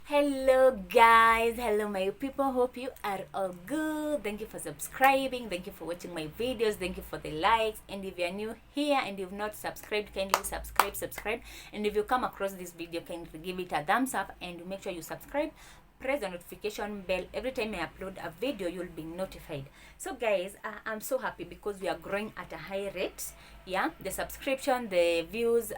Hello guys, hello my people, hope you are all good. Thank you for subscribing, thank you for watching my videos, thank you for the likes. And if you're new here and you've not subscribed, kindly subscribe. And if you come across this video, kindly give it a thumbs up and make sure you subscribe. Press the notification bell. Every time I upload a video, you'll be notified. So guys, I'm so happy because we are growing at a high rate. Yeah, the subscription, the views,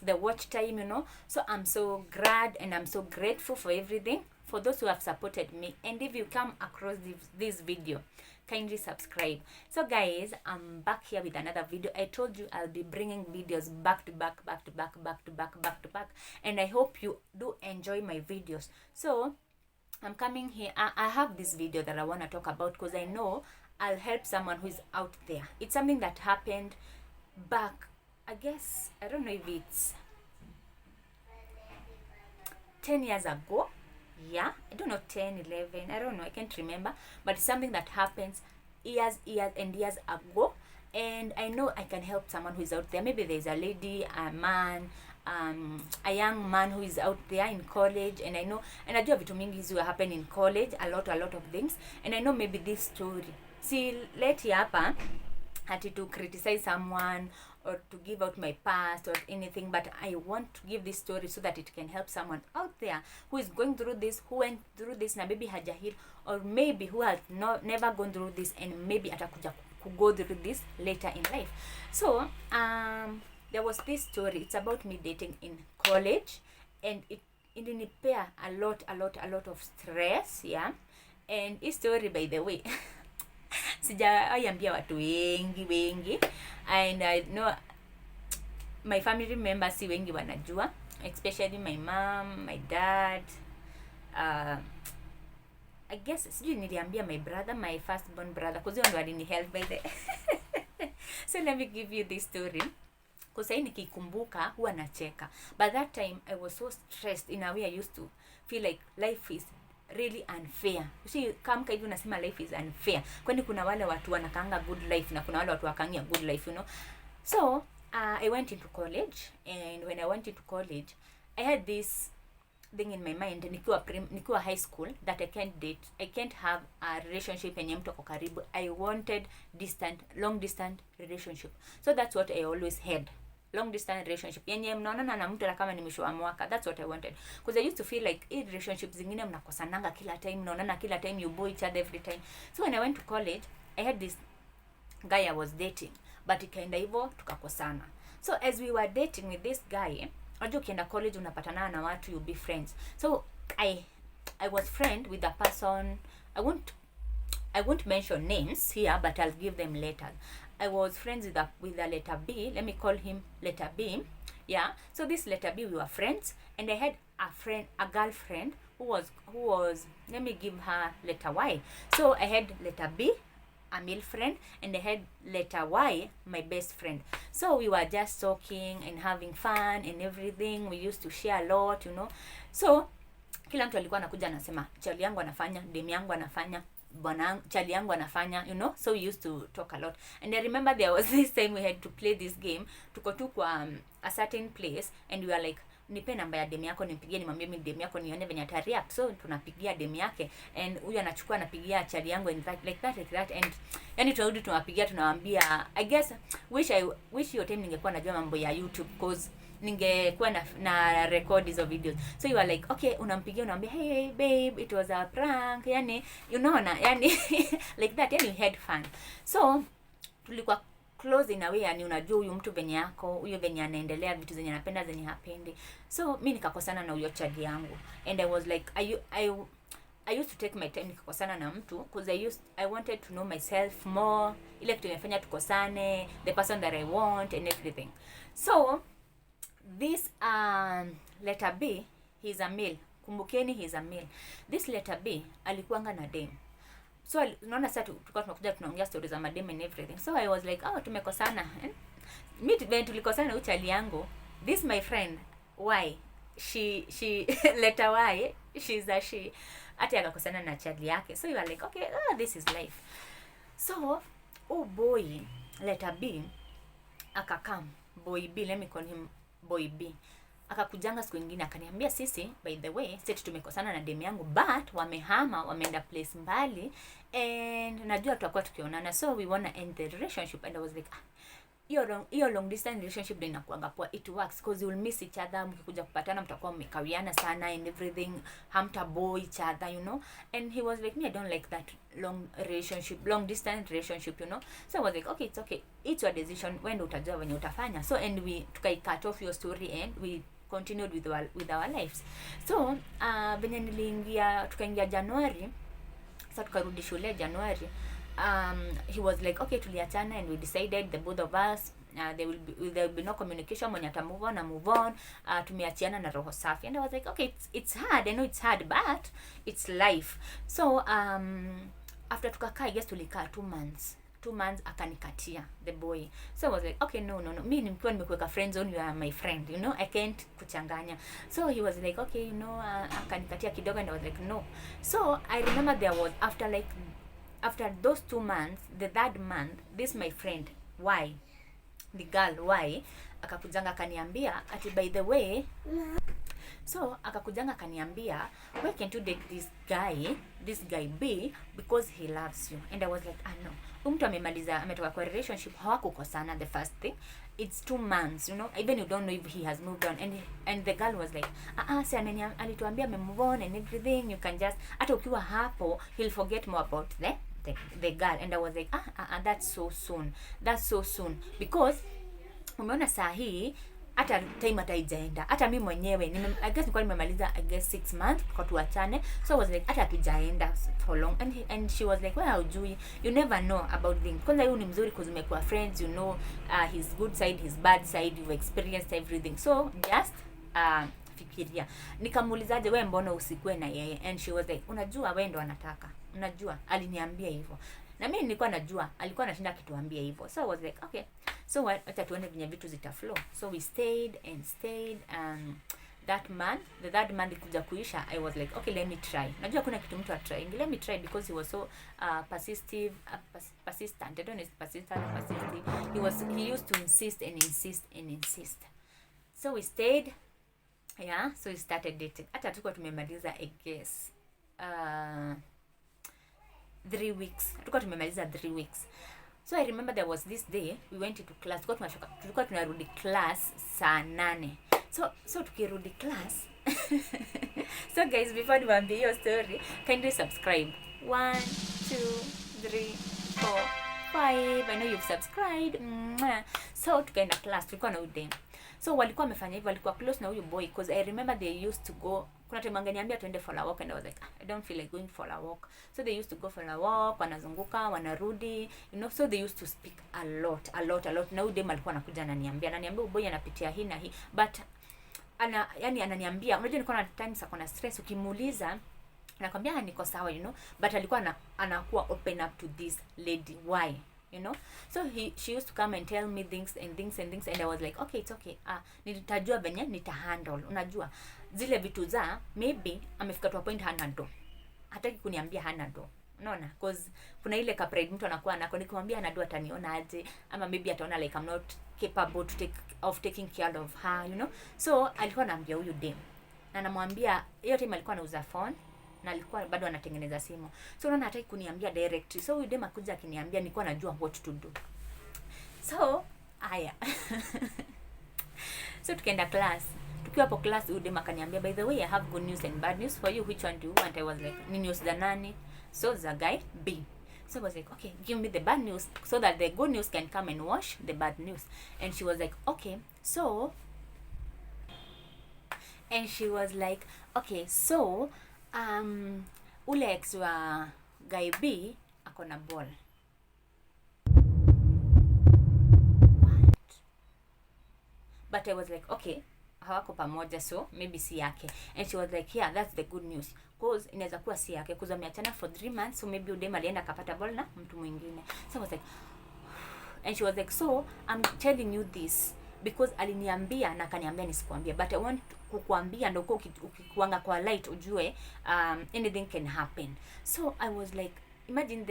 the watch time, so I'm so glad and I'm so grateful for everything, for those who have supported me. And if you come across this video, kindly subscribe. So guys, I'm back here with another video. I told you I'll be bringing videos back to back, and I hope you do enjoy my videos. So I'm coming here. I have this video that I want to talk about because I know I'll help someone who is out there. It's something that happened back, I guess, I don't know if it's 10 years ago. Yeah, I don't know, 10, 11, I don't know, I can't remember. But it's something that happens years and years ago. And I know I can help someone who is out there. Maybe there's a lady, a man, a young man who is out there in college. And I know, and I do have vitu mingi hizi happen in college, a lot of things. And I know maybe this story, see, let hapa ati to criticize someone or to give out my past or anything, but I want to give this story so that it can help someone out there who is going through this, who went through this na maybe hajahil, or maybe who has never gone through this and maybe atakuja go through this later in life. So there was this story. It's about me dating in college, and it ilinipea a lot of stress. Yeah, and this story, by the way, sijaambia watu wengi, and I know my family members si wengi wanajua, especially my mom, my dad, I guess sijui niliambia my brother, my firstborn brother, because ndo alinihelp by the so let me give you this story, because I nikikumbuka huwa nacheka. By that time I was so stressed in a way. I used to feel like life is really unfair. See, kama hivi unasema life is unfair, kwani kuna wale watu wanakaanga good life na kuna wale watu wakaangia good life, So I went into college, and when I went into college, I had this thing in my mind, nikiwa high school, that I can't date, I can't have a relationship yenye mtu ako karibu. I wanted long distance relationship. So that's what I always had, long distance relationship yenye mnaonana na mtu kama ni mwisho wa mwaka. That's what I wanted, because I used to feel like relationships zingine mnakosananga kila time, mnaonana kila time, you bore each other every time. So when I went to college, I had this guy I was dating, but ikaenda hivyo tukakosana. So as we were dating with this guy, unajua ukienda college unapatana na watu, you be friends. So I was friend with a person. I won't mention names here, but I'll give them later. I was friends with a letter B. Let me call him letter B. Yeah. So this letter B, we were friends, and I had a girlfriend who was let me give her letter Y. So I had letter B, a male friend, and I had letter Y, my best friend. So we were just talking and having fun and everything. We used to share a lot, So kila mtu alikuwa anakuja anasema chali yangu anafanya, demu yangu anafanya, bwana chali yangu anafanya, So we used to talk a lot. And I remember there was this time we had to play this game. Tuko tu kwa a certain place, and we were like, nipe namba ya demu yako nimpigie, nimwambie mimi demu yako nione venye atareact. So tunapigia demu yake, and huyu anachukua anapigia chali yangu, and like that, and yani tunarudi tunawapigia, tunawaambia. I guess wish your time ningekuwa najua mambo ya YouTube, because ningekuwa na record hizo videos. So you are like, okay, unampigia unamwambia, hey babe, it was a prank, yani yani like that, yani we had fun. So tulikuwa close in a way, yani unajua huyu mtu venye yako, huyo venye anaendelea, vitu zenye anapenda zenye hapendi. So mimi nikakosana na huyo chali yangu, and I was like, I used to take my time nikakosana na mtu, because I wanted to know myself more, ile kitu imefanya tukosane, the person that I want and everything. So this letter B, he's a male. Kumbukeni, he's a male. This letter B alikuanga na dem. So unaona sasa tulikuwa tunakuja tunaongea stories za madem and everything. So I was like, tumekosana. Mimi tulikosana uchali yangu. This my friend, why? She letter Y, she's a she. Ati akakosana na chali yake. So you are like, okay, this is life. So, boy, letter B akakam. Boy B, let me call him boy B. akakujanga siku nyingine akaniambia, sisi by the way sisi tumekosana na demu yangu, but wamehama, wameenda place mbali, and najua tutakuwa tukionana, so we wanna end the relationship. And I was like, hiyo long distance relationship ndio inakuanga poa, it works because you will miss each other. Mkikuja kupatana mtakuwa mmekawiana sana and everything, hamtabo each other, you know. And he was like, me, I don't like that long distance relationship, you know. So I was like, okay, it's okay, it's your decision, when utajua when utafanya. So and we cut off your story and we continued with our lives. So venye tukaingia January, so tukarudi shule January. He was like, okay, tuliachana, and we decided, the both of us, there will be no communication, mwenye ata move on, tumeachiana na roho safi. And I was like, okay, it's hard, I know it's hard, but it's life. So after tukakaa, I guess tulikaa 2 months akanikatia the boy. So I was like, okay, no, mimi nimekuwa nimekuweka friend zone, you are my friend, you know, I can't kuchanganya. So he was like, okay, you know, akanikatia kidogo, and I was like, no. So I remember there was, after those 2 months, the 3rd month, this my friend, the girl akakujanga akaniambia ati, by the way, so akakujanga akaniambia, why can't you date this guy B, because he loves you. And I was like, no, mtu ametoka kwa relationship, hawakukosana. The first thing, it's 2 months, you know, even you don't know if he has moved on. And the girl was like, si alituambia ame move on and everything, you can just, hata ukiwa hapo, he'll forget more about the girl. And I was like, that's so soon, because umeona saa hii hata time haijaenda, hata mimi mwenyewe I guess nilikuwa nimemaliza 6 months kwa tuachane. So I was like, hata hatujaenda for long. And she was like, well, hujui, you never know about things. Kwanza yeye ni mzuri because umekuwa friends, you know, his good side, his bad side, you've experienced everything, so just fikiria. Nikamuulizaje, wewe mbona usikue na yeye? And she was like, unajua wewe ndo anataka, unajua aliniambia hivyo, na mimi nilikuwa najua alikuwa anashinda akituambia hivyo. So I was like, okay, so hata tuone venye vitu zitaflow. So we stayed. That month, the 3rd month kuja kuisha, I was like, okay, let me try. Najua kuna kitu mtu atry, let me try, because he was so persistent. I don't know if persistent or persistive. He used to insist. So we stayed. Yeah, so we started dating. Hata tuko tumemaliza, I guess 3 weeks. Tuko tumemaliza 3 weeks. So I remember there was this day we went into class. Tulikuwa tunarudi class saa 8. So tukirudi class. So guys, before niwaambie hiyo story, kindly subscribe. 1 2 3 4 5. I know you've subscribed. So tukaenda class, tulikuwa na udem. So walikuwa wamefanya hivyo, walikuwa close na huyu boy, because I remember they used to go, kuna time angeniambia tuende for a walk, and I was like, I don't feel like going for a walk. So they used to go for a walk, wanazunguka, wanarudi, you know. So they used to speak a lot. Na huyu dem alikuwa anakuja ananiambia boy anapitia hii na hii, but ananiambia, unajua niko na times akona stress, ukimuuliza anakwambia niko sawa, you know, but alikuwa anakuwa open up to this lady. Why? You know, so she used to come and tell me things, and I was like, okay, it's okay, nitajua venye nitahandle. Unajua zile vitu za maybe amefika to a point hana do, hataki kuniambia hana do, unaona, because kuna ile ka pride mtu anakuwa nako, nikimwambia hana do ataniona aje, ama maybe ataona like I'm not capable of taking care of her, you know. So alikuwa anaambia huyu dem, na namwambia hiyo time alikuwa anauza phone na alikuwa bado anatengeneza simu. So unaona hataki kuniambia directly. So huyu dem akuja akiniambia, nilikuwa najua what to do. So haya. So tukaenda class. Tukiwa hapo class, huyu dem akaniambia, by the way, I have good news and bad news for you, which one do you want? I was like, ni news za nani? So the guy B. So I was like, okay, give me the bad news so that the good news can come and wash the bad news. And she was like, okay, so ule ex wa guy B akona ball. What? But I was like, okay, hawako pamoja, so maybe si yake. And she was like, yeah, that's the good news, because inaweza kuwa si yake, because ameachana for 3 months, so maybe udem alienda akapata ball na mtu mwingine. So I was like, and she was like, so I'm telling you this because aliniambia na akaniambia nisikuambia, but I want kukuambia ndio ukikuanga kwa light ujue anything can happen. So I was like, imagine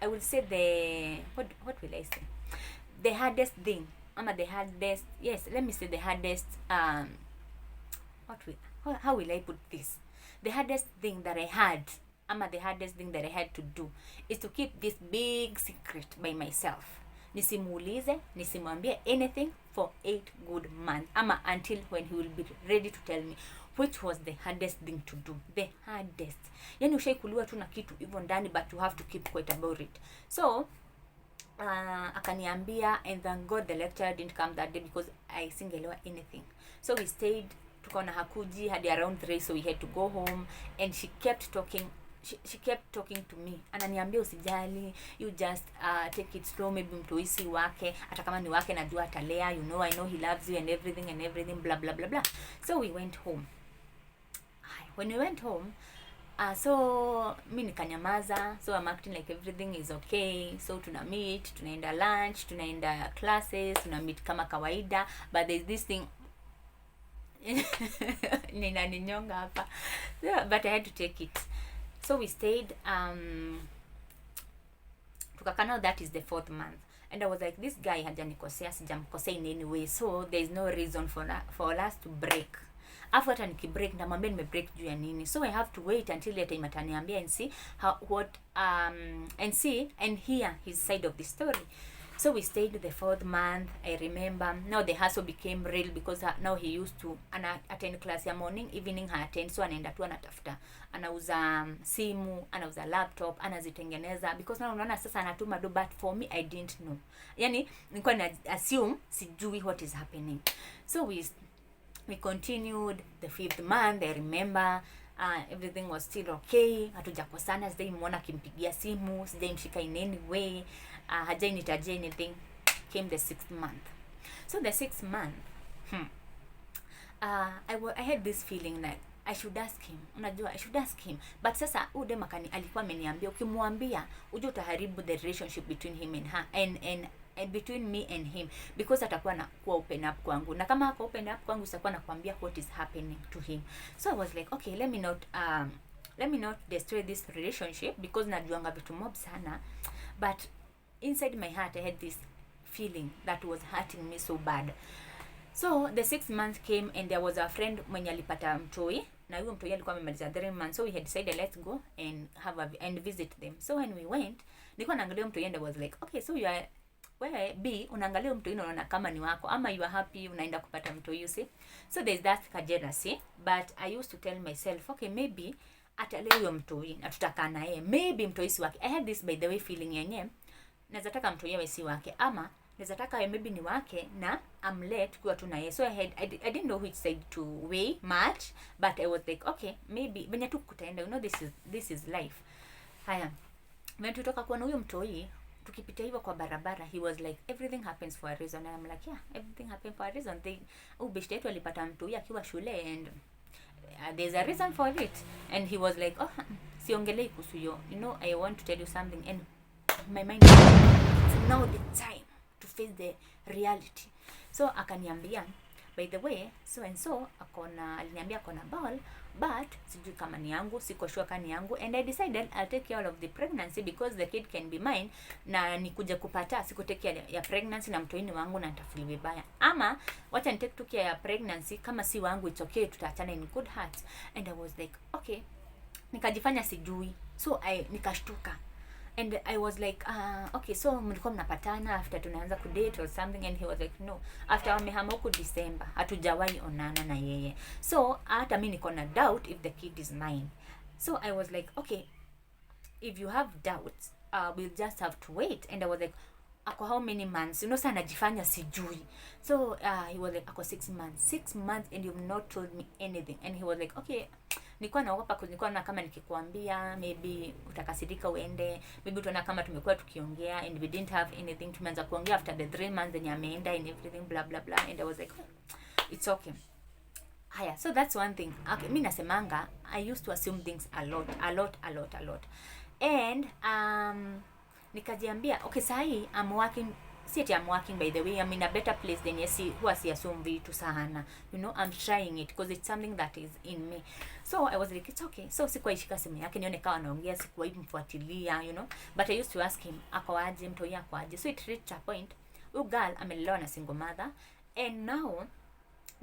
I will say what will I say, the hardest thing, ama the hardest, yes, let me say the hardest how will I put this? The hardest thing that I had, the hardest thing that I had to do is to keep this big secret by myself. Nisimuulize, nisimwambie anything for 8 good months, until when he will be ready to tell me, which was the hardest thing to do. The hardest. Yani ushaikuliwa tu na kitu hivyo ndani, but you have to keep quiet about it. So akaniambia, and thank God the lecturer didn't come that day because I singelewa anything. So we stayed, tukaona hakuji hadi around 3, so we had to go home, and she kept talking. She kept talking to me. Ananiambia usijali, you just take it slow, maybe mtoisi wake, hata kama ni wake najua atalea, I know he loves you and everything, blah blah blah blah. So we went home. When we went home, so mi nikanyamaza, so I'm acting like everything is okay. So tuna meet, tunaenda lunch, tunaenda classes, tuna meet kama kawaida, but there's this thing ninaninyonga hapa. Yeah, but I had to take it. So we stayed, tukakana, that is the 4th month. And I was like, this guy hajanikosea, sijamkosea in any way, so there is no reason for us to break. After nikibreak, namwambia nimebreak juu ya nini. So I have to wait until the time ataniambia and see and hear his side of the story. So we stayed the 4th month. I remember now the hustle became real because now he used to attend class ya morning, evening attend. So anaenda tu anatafuta, anauza simu, anauza laptop, anazitengeneza, because now unaona sasa anatuma do, but for me I didn't know. Yani nilikuwa na assume sijui what is happening. So we continued the 5th month. I remember everything was still okay. Hatujakosana, sijaimwona akimpigia simu, sijaimshika in any way, hajainitaje anything. Came the 6th month. So the 6th month, I had this feeling like I should ask him. Unajua, I should ask him. But sasa ude makani alikuwa ameniambia, ukimwambia uje utaharibu the relationship between him and her, and between me and him, because atakuwa na kuwa open up kwangu, na kama hako open up kwangu sitakuwa nakwambia what is happening to him. So I was like, okay, let me not destroy this relationship, because najuanga vitu mob sana, but inside my heart I had this feeling that was hurting me so bad. So the 6th month came, and there was a friend mwenye alipata mtoi, na huyo mtoi alikuwa amemaliza 3 months. So we had decided, let's go and visit them. So when we went, nilikuwa naangalia mtoi, and I was like, okay, so wewe B unaangalia mtoi unaona kama ni wako, ama you are happy unaenda kupata mtoi, you see. So there's that jealousy, but I used to tell myself, okay, maybe ataleo huyo mtoi na tutakaa naye, maybe mtoi si wake. I had this, by the way, feeling yenye naweza taka mtoi awe si wake, ama naweza taka maybe ni wake na amlet kwa tu naye. So I didn't know which side to weigh much, but I was like, okay, maybe venye tu kutaenda, this is life. Haya, when tutoka kuona huyo mtoi, tukipita hivyo kwa barabara, he was like, everything happens for a reason. And I'm like, yeah, everything happens for a reason. Beshte yetu alipata mtoi akiwa shule, and there's a reason for it. And he was like, oh, siongelei kuhusu hiyo, I want to tell you something. And my mind, it's now the time to face the reality. So akaniambia, by the way, so and so aliniambia akona ball, but sijui kama ni yangu, siko sure kama ni yangu, and I decided I'll take care of the pregnancy because the kid can be mine, na nikuja kupata siku take care ya pregnancy na mtoini wangu na nitafeel vibaya, ama wacha ni take care ya pregnancy, kama si wangu it's okay, tutaachana in good hearts. And I was like, okay, nikajifanya sijui. So nikashtuka, and I was like, okay, so mlikuwa mnapatana after tunaanza kudate or something? And he was like, no, after wamehama huko December hatujawahi onana na yeye. So hata mimi niko na doubt if the kid is mine. So I was like, okay, if you have doubts, we'll just have to wait. And I was like, ako how many months? Sana najifanya sijui. So he was like, ako 6 months. 6 months and you've not told me anything. And he was like, okay, nilikuwa naogopa, nilikuwa na kama nikikuambia maybe utakasirika uende, maybe utaona kama tumekuwa tukiongea and we didn't have anything, tumeanza kuongea after the 3 months and ameenda and everything blah blah blah. And I was like, it's okay. Haya, so that's one thing. Okay, mimi nasemanga I used to assume things a lot. And nikajiambia, okay, sahi I'm working, by the way, I'm in a better place than huwa si assume vitu sana. I'm trying it because it's something that is in me. So I was like, it's okay. So sikuwa ishika simu yake nione kama anaongea, sikuwa mfuatilia, but I used to ask him, ako aje, mtoi ako aje. So it reached a point, huyu girl amelelewa na single mother, and now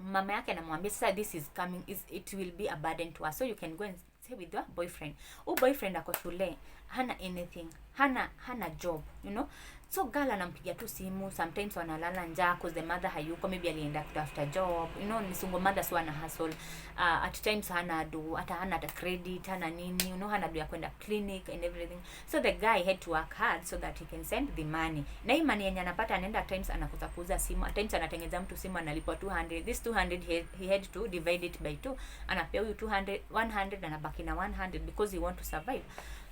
mama yake anamwambia sasa, this is coming, it will be a burden to us, so you can go and stay with your boyfriend. Boyfriend ako shule, hana anything, hana job, you know. So girl anampigia tu simu, sometimes wanalala njaa cause the mother hayuko, maybe alienda kutafuta job, you know, ni single mother, so ana hustle. At times hana do, hana credit, hana nini, you know, hana do ya kwenda clinic and everything. So the guy had to work hard so that he can send the money. Na hii money yenye anapata, anaenda at times anakosa kuuza simu, at times anatengeneza mtu simu analipwa 200. This 200 he had to divide it by 2. Anapea huyu 100 anabaki na 100 because he want to survive.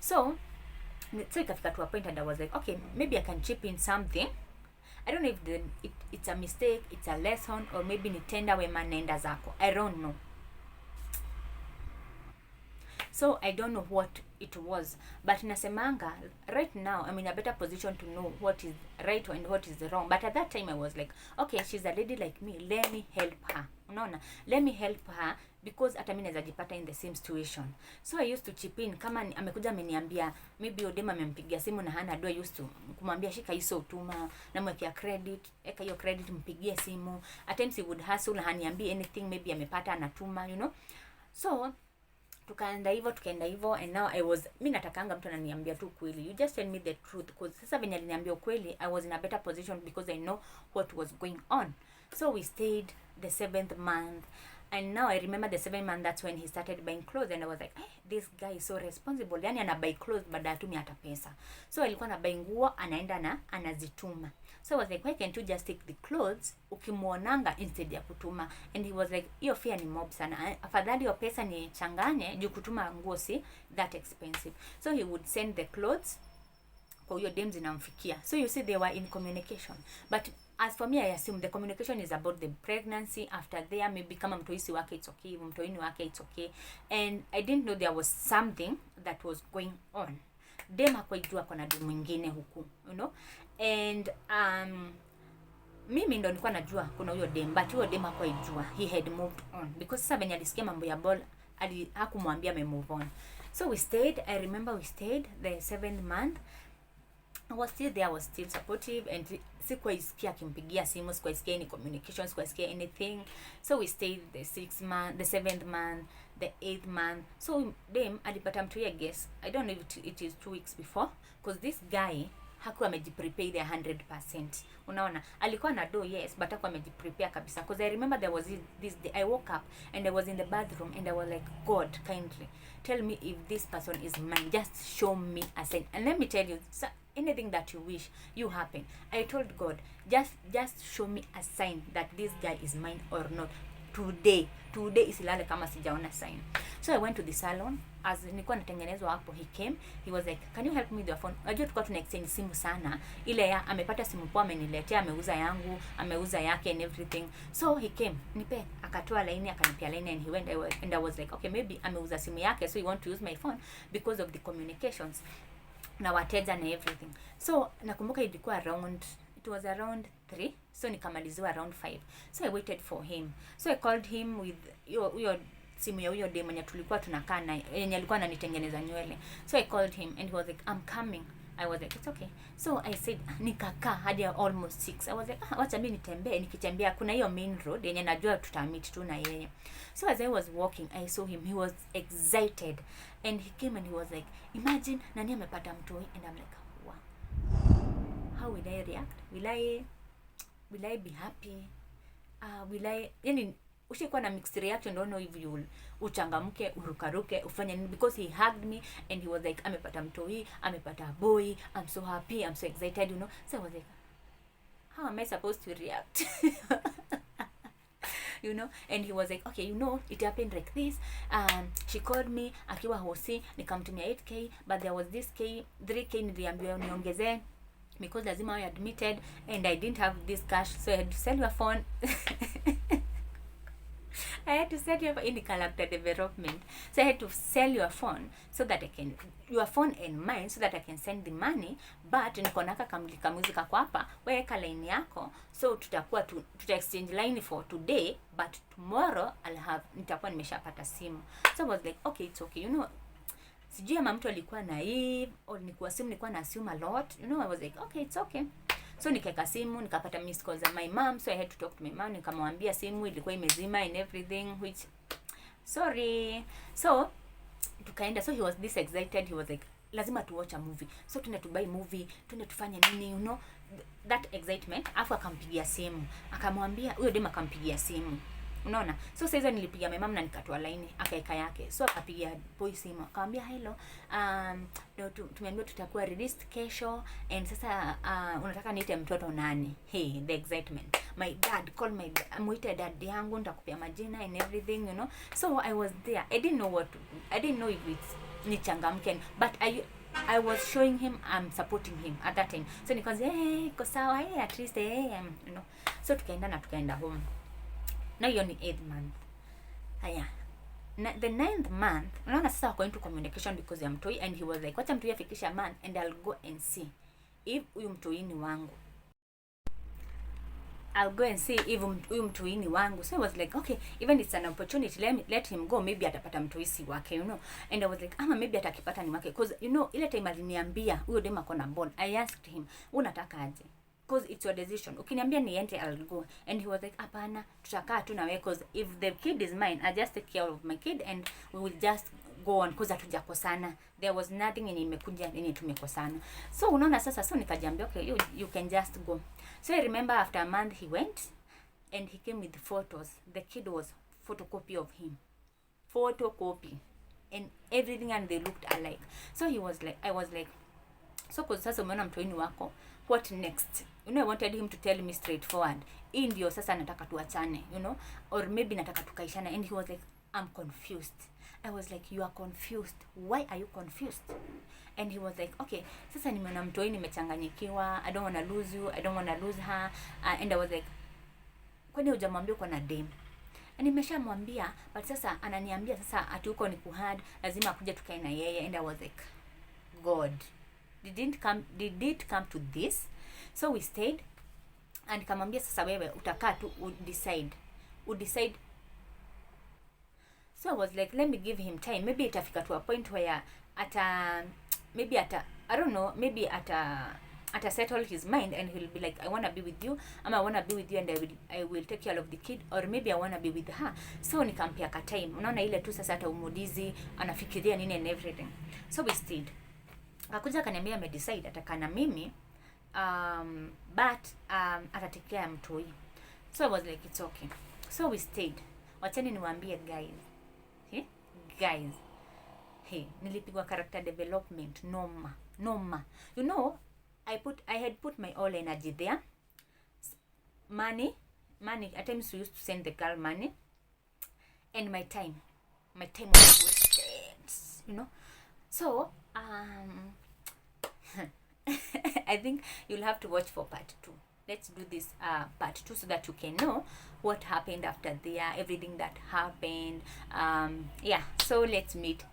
So ikafika to a point and I was like, okay, maybe I can chip in something. I don't know if it's a mistake, it's a lesson, or maybe nitenda wema nenda zako. I don't know. So I don't know what it was, but nasemanga right now I'm in a better position to know what is right and what is wrong. But at that time I was like, okay, she's a lady like me, let me help her. Unaona, let me help her because hata mimi naweza jipata in the same situation. So I used to chip in. Kama amekuja ameniambia maybe Odema amempigia simu na hana do, I used to kumwambia shika hizo utuma, na mwekea credit, eka hiyo credit, mpigie simu. At times he would hustle na haniambie anything, maybe amepata anatuma, you know. So tukaenda hivyo and now mimi natakanga mtu ananiambia tu kweli, you just tell me the truth, because sasa venye aliniambia ukweli I was in a better position because I know what was going on. So we stayed the 7th month, and now I remember the 7th month, that's when he started buying clothes, and I was like, this guy is so responsible, yani ana buy clothes baada ya tumi hata pesa. So alikuwa na buy nguo, anaenda na anazituma. So I was like, why can't you just take the clothes ukimuonanga instead ya kutuma? And he was like, hiyo fare ni mob sana, afadhali hiyo pesa ni changanye juu kutuma nguo si that expensive. So he would send the clothes kwa hiyo dem zinamfikia. So you see, they were in communication, but as for me I assume the communication is about the pregnancy. After there, maybe kama mtoisi wake it's okay, mtoini wake it's okay, and I didn't know there was something that was going on. Dem hakuijua kuna dem mwingine huku, you know. And mimi ndo nilikuwa najua kuna huyo dem, but huyo dem hakuijua, he had moved on, because sasa venye alisikia mambo ya ball hakumwambia ame move on. So we stayed, I remember we stayed the 7th month. I was still there, I was still supportive, and sikuwa isikia akimpigia simu, sikuwa isikia any communication, sikuwa isikia anything. So we stayed the 6th month, the 7th month, the 8th month. So dem alipata mtu, I guess, I don't know if it is 2 weeks before, because this guy hakuwa amejiprepare the 100%. Unaona, alikuwa na do, yes, but hakuwa amejiprepare kabisa. Because I remember there was this day I woke up and I was in the bathroom and I was like, God, kindly tell me if this person is mine, just show me a sign. And let me tell you, anything that you wish you happen. I told God, just show me a sign that this guy is mine or not. Today isilale kama sijaona sign. So I went to the salon, as nilikuwa natengenezwa hapo. He came, he was like, can you help me with your phone? Unajua tulikuwa tuna exchange simu sana, ile ya amepata simu poa ameniletea, ameuza yangu, ameuza yake and everything. So he came, nipe, akatoa line, akanipia line, and he went, and I was like, okay, maybe ameuza simu yake, so he want to use my phone because of the communications na wateja na everything. So nakumbuka it was around 3, so nikamaliziwa around 5. So I waited for him. So I called him with huyo simu ya huyo dem mwenye tulikuwa tunakaa na yenye alikuwa ananitengeneza nywele. So I called him and he was like, I'm coming. I was like, it's okay. So I said, nikakaa hadi almost 6. I was like, wacha mimi nitembee. Nikitembea kuna hiyo main road yenye najua tutamit tu na yeye. So as I was walking, I saw him. He was excited, and he came and he was like, imagine nani amepata mtoi. And I'm like, wow, how will I react? Will I be happy? Yani ushikuwa na mixed reaction, don't know if you uchangamke, urukaruke, ufanye nini, because he hugged me and he was like, amepata mtoi, amepata boy, I'm so happy, I'm so excited, you know. So I was like, how am I supposed to react? You know. And he was like, okay, you know, it happened like this. She called me akiwa hosi, nikamtumia 8k, but there was this 3k niliambiwa niongezee because lazima I admitted and I didn't have this cash, so I had to sell your phone. I had to sell your phone in character development. So I had to sell your phone so that your phone and mine, so that I can send the money. But niko naka kamuzika kwa hapa, weka line yako, so tuta exchange line for today, but tomorrow nitakuwa nimeshapata simu. So I was like, okay, it's okay, you know. Sijui ama mtu alikuwa naive or nilikuwa na assume a lot, you know. I was like, okay, it's okay. So nikaeka simu, nikapata miss calls za my mom, so I had to talk to my mom. Nikamwambia simu ilikuwa imezima and everything, which sorry. So tukaenda, so he was this excited, he was like lazima tu watch a movie, so tuende to buy movie, tuende tufanye nini, you know that excitement. Afu akampigia simu, akamwambia huyo dem akampigia simu, unaona. So sasa hizo nilipigia my mom na nikatoa line akaeka yake, so akapigia boy simu akamwambia hello, ndio tumeambiwa tutakuwa released kesho, and sasa unataka niite mtoto nani? Hey, the excitement. My dad call my muite dad yangu, nitakupia majina and everything, you know. So I was there, I didn't know what to do. I didn't know if it's ni changamke, but I was showing him I'm supporting him at that time. So nikaanza iko sawa, at least you know. So tukaenda home. Now hiyo ni 8th month. Haya. The 9th month, unaona sasa wako into communication because ya mtoi, and he was like, wacha mtoi afikisha month and I'll go and see if huyu mtoi ni wangu. I'll go and see if huyu mtoi ni wangu. So I was like, okay, even it's an opportunity, let him go, maybe atapata mtoi si wake, you know. And I was like, ama maybe atakipata ni wake, because you know ile time aliniambia huyo dem ako na bond, I asked him, unataka aje? Because it's your decision. Ukiniambia niende, I'll go. And he was like, hapana, tutakaa tu na wewe, because if the kid is mine, I just take care of my kid and we will just go on, because hatujakosana. There was nothing in imekuja yenye tumekosana. So unaona sasa, so nikajiambia okay, you can just go. So I remember after a month he went and he came with photos. The kid was photocopy of him. Photocopy. And everything, and they looked alike. So he was like, I was like, so kwa sasa umeona mtoini wako, what next? You know, I wanted him to tell me straightforward, hii ndio sasa nataka tuachane, you know, or maybe nataka tukaishana. And he was like, I'm confused. I was like, you are confused. Why are you confused? And he was like, okay, sasa nimeona mtoi nimechanganyikiwa, I don't want to lose you, I don't want to lose her. And I was like, kwani hujamwambia uko na dem? And nimeshamwambia, but sasa ananiambia sasa ati uko ni kuhad, lazima akuje tukae na yeye. And I was like, God, did it come to this? So we stayed, and kamwambia sasa wewe utakaa tu udecide. So I was like, let me give him time, maybe itafika to a point where I don't know, maybe settle his mind and he'll be like, I want to be with you, I want to be with you and I will take care of the kid, or maybe I want to be with her. So nikampia ka time, unaona ile tu sasa hata umudizi anafikiria nini and everything. So we stayed. Akakuja akaniambia amedecide ataka na mimi, but atatekea mtoi. So I was like, it's okay. So we stayed. Wacheni niwaambie guys, nilipigwa character development noma. You know, I had put my all energy there. Money, at times we used to send the girl money, and my time was wasted, you know. So I think you'll have to watch for part 2. Let's do this part 2 so that you can know what happened after there, everything that happened. Yeah, so let's meet